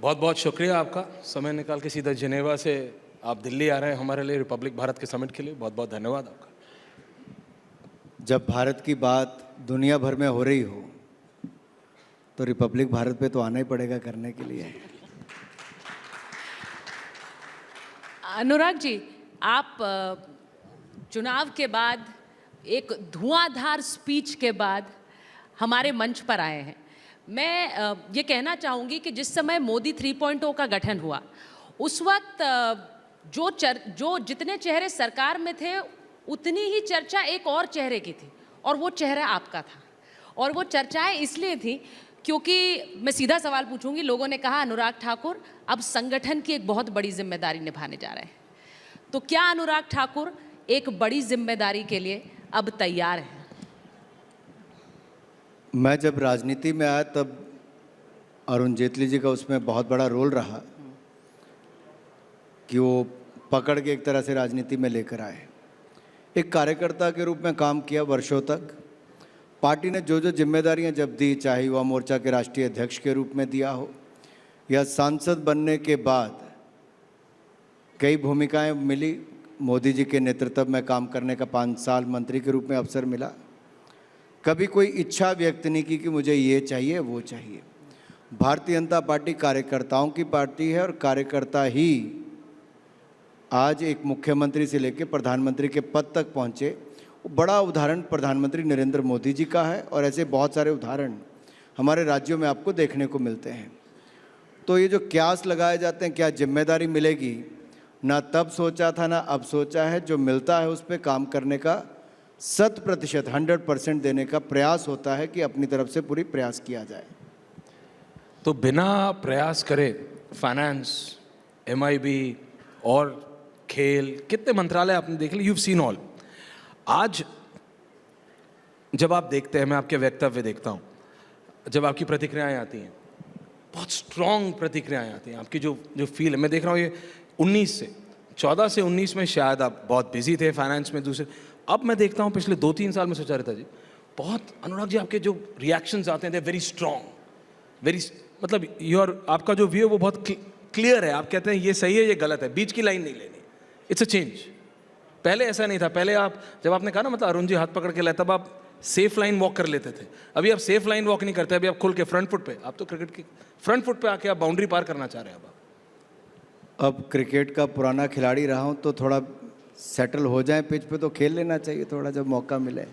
बहुत बहुत शुक्रिया आपका, समय निकाल के सीधा जिनेवा से आप दिल्ली आ रहे हैं हमारे लिए रिपब्लिक भारत के समिट के लिए। बहुत बहुत धन्यवाद आपका। जब भारत की बात दुनिया भर में हो रही हो तो रिपब्लिक भारत पे तो आना ही पड़ेगा करने के लिए। अनुराग जी, आप चुनाव के बाद एक धुआंधार स्पीच के बाद हमारे मंच पर आए हैं। मैं ये कहना चाहूँगी कि जिस समय मोदी 3.0 का गठन हुआ उस वक्त जो जितने चेहरे सरकार में थे उतनी ही चर्चा एक और चेहरे की थी और वो चेहरा आपका था। और वो चर्चाएं इसलिए थी क्योंकि मैं सीधा सवाल पूछूंगी, लोगों ने कहा अनुराग ठाकुर अब संगठन की एक बहुत बड़ी जिम्मेदारी निभाने जा रहे हैं, तो क्या अनुराग ठाकुर एक बड़ी जिम्मेदारी के लिए अब तैयार हैं? मैं जब राजनीति में आया तब अरुण जेटली जी का उसमें बहुत बड़ा रोल रहा कि वो पकड़ के एक तरह से राजनीति में लेकर आए। एक कार्यकर्ता के रूप में काम किया वर्षों तक। पार्टी ने जो जो जिम्मेदारियां जब दी, चाहे युवा मोर्चा के राष्ट्रीय अध्यक्ष के रूप में दिया हो या सांसद बनने के बाद कई भूमिकाएं मिली, मोदी जी के नेतृत्व में काम करने का 5 साल मंत्री के रूप में अवसर मिला। कभी कोई इच्छा व्यक्त नहीं की कि मुझे ये चाहिए वो चाहिए। भारतीय जनता पार्टी कार्यकर्ताओं की पार्टी है और कार्यकर्ता ही आज एक मुख्यमंत्री से लेकर प्रधानमंत्री के पद तक पहुँचे। बड़ा उदाहरण प्रधानमंत्री नरेंद्र मोदी जी का है और ऐसे बहुत सारे उदाहरण हमारे राज्यों में आपको देखने को मिलते हैं। तो ये जो क्यास लगाए जाते हैं क्या जिम्मेदारी मिलेगी, ना तब सोचा था ना अब सोचा है। जो मिलता है उस पर काम करने का 100% 100% देने का प्रयास होता है कि अपनी तरफ से पूरी प्रयास किया जाए। तो बिना प्रयास करे फाइनेंस, MIB और खेल, कितने मंत्रालय आपने देख लिए, यू हैव सीन ऑल। आज जब आप देखते हैं, मैं आपके वक्तव्य देखता हूँ, जब आपकी प्रतिक्रियाएं आती हैं, बहुत स्ट्रॉन्ग प्रतिक्रियाएं आती हैं। आपकी जो फील है, मैं देख रहा हूँ ये 14 से 19 में शायद आप बहुत बिजी थे फाइनेंस में दूसरे। अब मैं देखता हूँ पिछले 2-3 साल में सुचरिता जी बहुत, अनुराग जी आपके जो रिएक्शंस आते हैं दे वेरी स्ट्रॉन्ग, वेरी मतलब आपका जो व्यू है वो बहुत क्लियर है। आप कहते हैं ये सही है ये गलत है, बीच की लाइन नहीं लेनी। It's a change. पहले ऐसा नहीं था। पहले आप जब आपने कहा ना मतलब अरुण जी हाथ पकड़ के लाए, तब आप सेफ लाइन वॉक कर लेते थे। अभी आप सेफ लाइन वॉक नहीं करते, अभी आप खुल के फ्रंट फुट पे, आप तो क्रिकेट की फ्रंट फुट पे आके आप बाउंड्री पार करना चाह रहे हैं। अब क्रिकेट का पुराना खिलाड़ी रहा हूँ तो थोड़ा सेटल हो जाए पिच पे तो खेल लेना चाहिए थोड़ा, जब मौका मिले।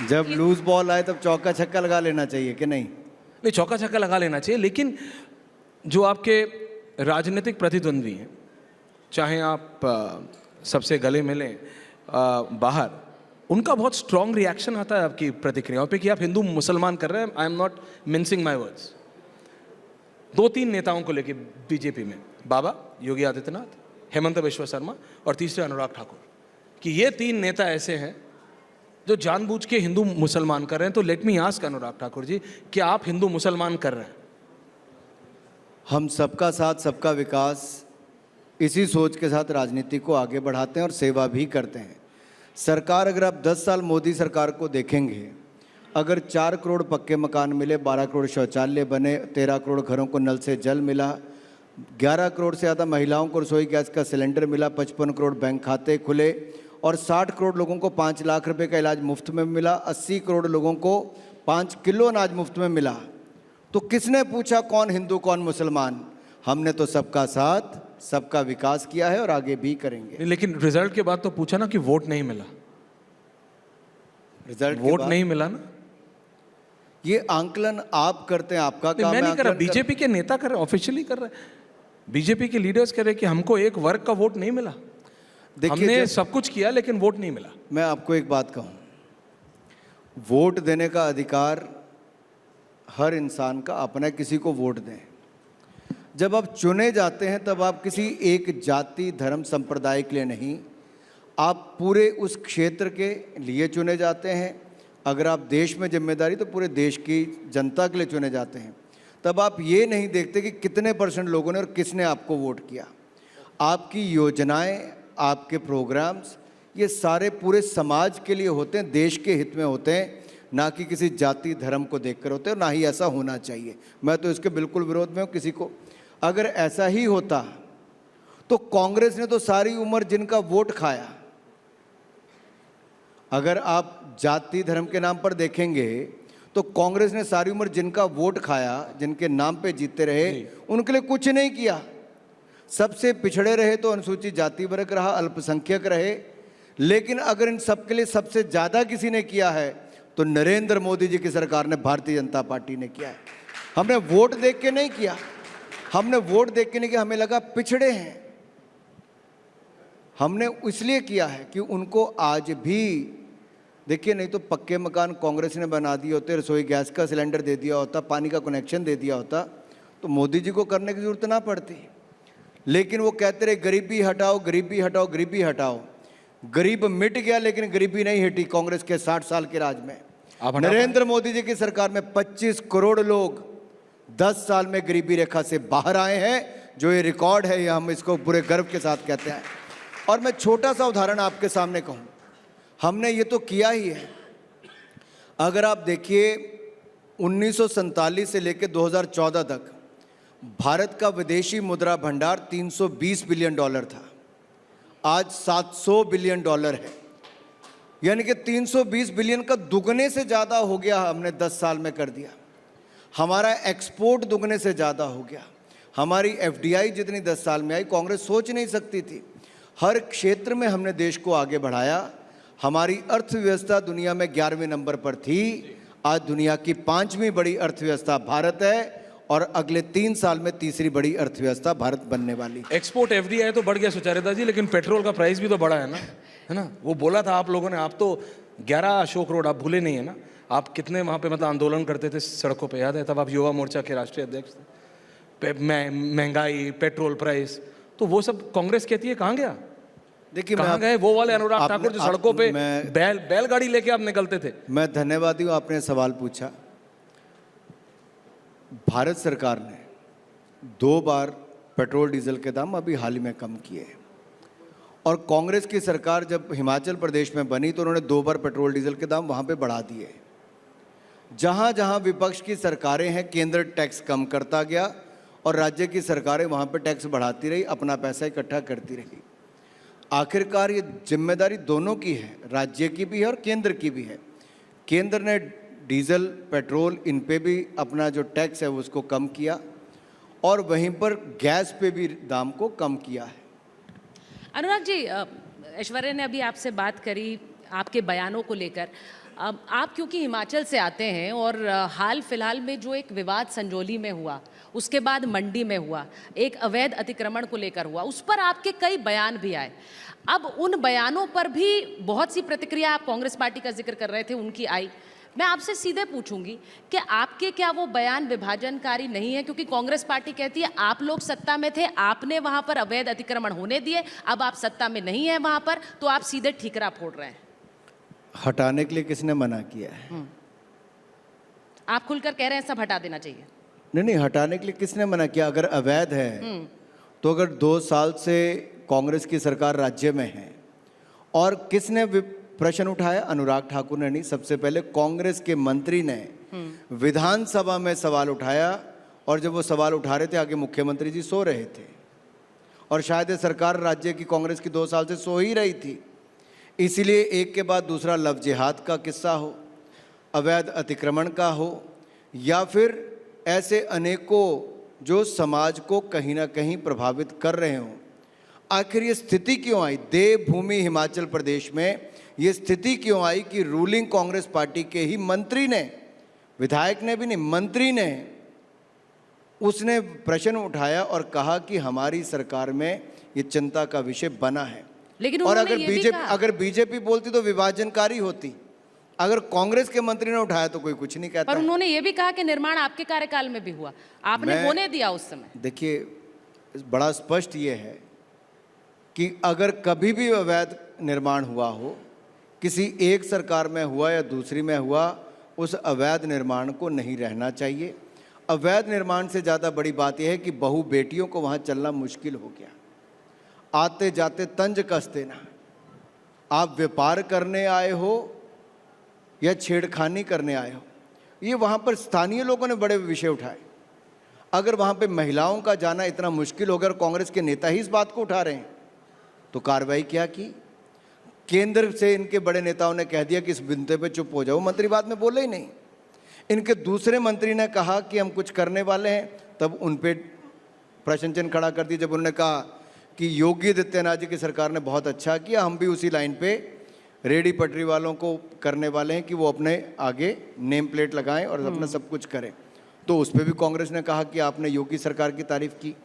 जब लूज बॉल आए तब चौका छक्का लगा लेना चाहिए कि नहीं? नहीं, चौका छक्का लगा लेना चाहिए, लेकिन जो आपके राजनीतिक प्रतिद्वंद्वी हैं, चाहे आप सबसे गले मिलें बाहर, उनका बहुत स्ट्रॉन्ग रिएक्शन आता है आपकी प्रतिक्रियाओं पे कि आप हिंदू मुसलमान कर रहे हैं। I am not mincing my words. 2-3 नेताओं को लेके बीजेपी में, बाबा योगी आदित्यनाथ, हेमंत बिश्वा शर्मा और तीसरे अनुराग ठाकुर, कि ये 3 नेता ऐसे हैं जो जानबूझ के हिंदू मुसलमान कर रहे हैं। तो let me ask Anurag Thakur ji, क्या आप हिंदू मुसलमान कर रहे हैं? हम सबका साथ सबका विकास इसी सोच के साथ राजनीति को आगे बढ़ाते हैं और सेवा भी करते हैं। सरकार, अगर आप 10 साल मोदी सरकार को देखेंगे, अगर 4 करोड़ पक्के मकान मिले, 12 करोड़ शौचालय बने, 13 करोड़ घरों को नल से जल मिला, 11 करोड़ से ज़्यादा महिलाओं को रसोई गैस का सिलेंडर मिला, 55 करोड़ बैंक खाते खुले और 60 करोड़ लोगों को 5 लाख रुपए का इलाज मुफ्त में मिला, 80 करोड़ लोगों को 5 किलो अनाज मुफ्त में मिला, तो किसने पूछा कौन हिंदू कौन मुसलमान? हमने तो सबका साथ सबका विकास किया है और आगे भी करेंगे। लेकिन रिजल्ट के बाद तो पूछा ना कि वोट नहीं मिला। रिजल्ट वोट नहीं मिला ना, ये आंकलन आप करते हैं, आपका काम मैं है। नहीं कर रहा, बीजेपी के नेता कर रहे, ऑफिशियली कर रहे, बीजेपी के लीडर्स कह रहे कि हमको एक वर्ग का वोट नहीं मिला। हमने सब कुछ किया लेकिन वोट नहीं मिला। मैं आपको एक बात कहूं, वोट देने का अधिकार हर इंसान का अपना, किसी को वोट दें। जब आप चुने जाते हैं तब आप किसी एक जाति धर्म संप्रदाय के लिए नहीं, आप पूरे उस क्षेत्र के लिए चुने जाते हैं। अगर आप देश में जिम्मेदारी, तो पूरे देश की जनता के लिए चुने जाते हैं। तब आप ये नहीं देखते कि कितने % लोगों ने और किसने आपको वोट किया। आपकी योजनाएं, आपके प्रोग्राम्स, ये सारे पूरे समाज के लिए होते हैं, देश के हित में होते हैं। ना कि किसी जाति धर्म को देखकर होते और ना ही ऐसा होना चाहिए। मैं तो इसके बिल्कुल विरोध में हूँ। किसी को अगर ऐसा ही होता तो कांग्रेस ने तो सारी उम्र जिनका वोट खाया, अगर आप जाति धर्म के नाम पर देखेंगे तो कांग्रेस ने सारी उम्र जिनका वोट खाया, जिनके नाम पे जीते रहे, उनके लिए कुछ नहीं किया। सबसे पिछड़े रहे तो अनुसूचित जाति वर्ग रहा, अल्पसंख्यक रहे। लेकिन अगर इन सबके लिए सबसे ज़्यादा किसी ने किया है तो नरेंद्र मोदी जी की सरकार ने, भारतीय जनता पार्टी ने किया है। हमने वोट देख के नहीं किया, हमने वोट देख के नहीं किया, हमें लगा पिछड़े हैं, हमने इसलिए किया है कि उनको आज भी देखिए, नहीं तो पक्के मकान कांग्रेस ने बना दिए होते, रसोई गैस का सिलेंडर दे दिया होता, पानी का कनेक्शन दे दिया होता, तो मोदी जी को करने की जरूरत ना पड़ती। लेकिन वो कहते रहे गरीबी हटाओ, गरीबी हटाओ, गरीबी हटाओ। गरीब मिट गया लेकिन गरीबी नहीं हटी कांग्रेस के 60 साल के राज में। नरेंद्र मोदी जी की सरकार में 25 करोड़ लोग 10 साल में गरीबी रेखा से बाहर आए हैं, जो ये रिकॉर्ड है, ये हम इसको पूरे गर्व के साथ कहते हैं। और मैं छोटा सा उदाहरण आपके सामने कहूँ, हमने ये तो किया ही है। अगर आप देखिए 1947 से लेकर 2014 तक भारत का विदेशी मुद्रा भंडार 320 बिलियन डॉलर था, आज 700 बिलियन डॉलर है। यानी कि 320 बिलियन का दुगने से ज़्यादा हो गया, हमने 10 साल में कर दिया। हमारा एक्सपोर्ट दुगने से ज़्यादा हो गया। हमारी एफडीआई जितनी 10 साल में आई, कांग्रेस सोच नहीं सकती थी। हर क्षेत्र में हमने देश को आगे बढ़ाया। हमारी अर्थव्यवस्था दुनिया में 11वें नंबर पर थी, आज दुनिया की 5वीं बड़ी अर्थव्यवस्था भारत है, और अगले 3 साल में तीसरी बड़ी अर्थव्यवस्था भारत बनने वाली। एक्सपोर्ट एफडीआई तो बढ़ गया सुचारिता जी, लेकिन पेट्रोल का प्राइस भी तो बढ़ा है ना? वो बोला था आप लोगों ने, आप तो 11 अशोक रोड आप भूले नहीं है ना? आप कितने वहाँ पे मतलब आंदोलन करते थे सड़कों पे, याद है? तब आप युवा मोर्चा के राष्ट्रीय अध्यक्ष थे। महंगाई, पेट्रोल प्राइस, तो वो सब कांग्रेस कहती है कहाँ गया? देखिए, कहाँ गए वो वाले अनुराग ठाकुर जो सड़कों पे बैलगाड़ी लेके आप निकलते थे? मैं धन्यवादी हूँ, आपने सवाल पूछा। भारत सरकार ने 2 बार पेट्रोल डीजल के दाम अभी हाल ही में कम किए, और कांग्रेस की सरकार जब हिमाचल प्रदेश में बनी तो उन्होंने 2 बार पेट्रोल डीजल के दाम वहाँ पे बढ़ा दिए। जहाँ जहाँ विपक्ष की सरकारें हैं, केंद्र टैक्स कम करता गया और राज्य की सरकारें वहाँ पे टैक्स बढ़ाती रही, अपना पैसा इकट्ठा करती रही। आखिरकार ये जिम्मेदारी दोनों की है, राज्य की भी है और केंद्र की भी है। केंद्र ने डीजल, पेट्रोल, इन पे भी अपना जो टैक्स है उसको कम किया, और वहीं पर गैस पे भी दाम को कम किया है। अनुराग जी, ऐश्वर्या ने अभी आपसे बात करी आपके बयानों को लेकर। आप क्योंकि हिमाचल से आते हैं, और हाल फिलहाल में जो एक विवाद संजौली में हुआ, उसके बाद मंडी में हुआ, एक अवैध अतिक्रमण को लेकर हुआ, उस पर आपके कई बयान भी आए। अब उन बयानों पर भी बहुत सी प्रतिक्रिया, आप कांग्रेस पार्टी का जिक्र कर रहे थे, उनकी आई। मैं आपसे सीधे पूछूंगी कि आपके क्या वो बयान विभाजनकारी नहीं है? क्योंकि कांग्रेस पार्टी कहती है आप लोग सत्ता में थे, आपने वहां पर अवैध अतिक्रमण होने दिए, अब आप सत्ता में नहीं है वहां पर, तो आप सीधे ठीकरा फोड़ रहे हैं। हटाने के लिए किसने मना किया है? आप खुलकर कह रहे हैं सब हटा देना चाहिए। नहीं, हटाने के लिए किसने मना किया? अगर अवैध है तो अगर 2 साल से कांग्रेस की सरकार राज्य में है, और किसने प्रश्न उठाया? अनुराग ठाकुर ने नहीं, सबसे पहले कांग्रेस के मंत्री ने विधानसभा में सवाल उठाया, और जब वो सवाल उठा रहे थे आगे मुख्यमंत्री जी सो रहे थे, और शायद ये सरकार राज्य की कांग्रेस की 2 साल से सो ही रही थी। इसीलिए एक के बाद दूसरा लव जिहाद का किस्सा हो, अवैध अतिक्रमण का हो, या फिर ऐसे अनेकों जो समाज को कहीं ना कहीं प्रभावित कर रहे हों। आखिर ये स्थिति क्यों आई देवभूमि हिमाचल प्रदेश में? ये स्थिति क्यों आई कि रूलिंग कांग्रेस पार्टी के ही मंत्री ने, विधायक ने भी नहीं, मंत्री ने, उसने प्रश्न उठाया और कहा कि हमारी सरकार में ये चिंता का विषय बना है। लेकिन और अगर बीजेपी बोलती तो विभाजनकारी होती। अगर कांग्रेस के मंत्री ने उठाया तो कोई कुछ नहीं कहता। पर उन्होंने ये भी कहा कि निर्माण आपके कार्यकाल में भी हुआ, आपने होने दिया उस समय। देखिए, बड़ा स्पष्ट ये है कि अगर कभी भी अवैध निर्माण हुआ हो, किसी एक सरकार में हुआ या दूसरी में हुआ, उस अवैध निर्माण को नहीं रहना चाहिए। अवैध निर्माण से ज़्यादा बड़ी बात यह है कि बहू बेटियों को वहाँ चलना मुश्किल हो गया, आते जाते तंज कस देना। आप व्यापार करने आए हो या छेड़खानी करने आए हो, ये वहाँ पर स्थानीय लोगों ने बड़े विषय उठाए। अगर वहाँ पे महिलाओं का जाना इतना मुश्किल हो गया और कांग्रेस के नेता ही इस बात को उठा रहे हैं, तो कार्रवाई क्या की? केंद्र से इनके बड़े नेताओं ने कह दिया कि इस बिंदु पे चुप हो जाओ, मंत्री बाद में बोले ही नहीं। इनके दूसरे मंत्री ने कहा कि हम कुछ करने वाले हैं, तब उन पे प्रश्न चिन्ह खड़ा कर दिया। जब उन्होंने कहा कि योगी आदित्यनाथ जी की सरकार ने बहुत अच्छा किया, हम भी उसी लाइन पे रेडी पटरी वालों को करने वाले हैं कि वो अपने आगे नेम प्लेट लगाएं और अपना सब कुछ करें, तो उस पर भी कांग्रेस ने कहा कि आपने योगी सरकार की तारीफ की।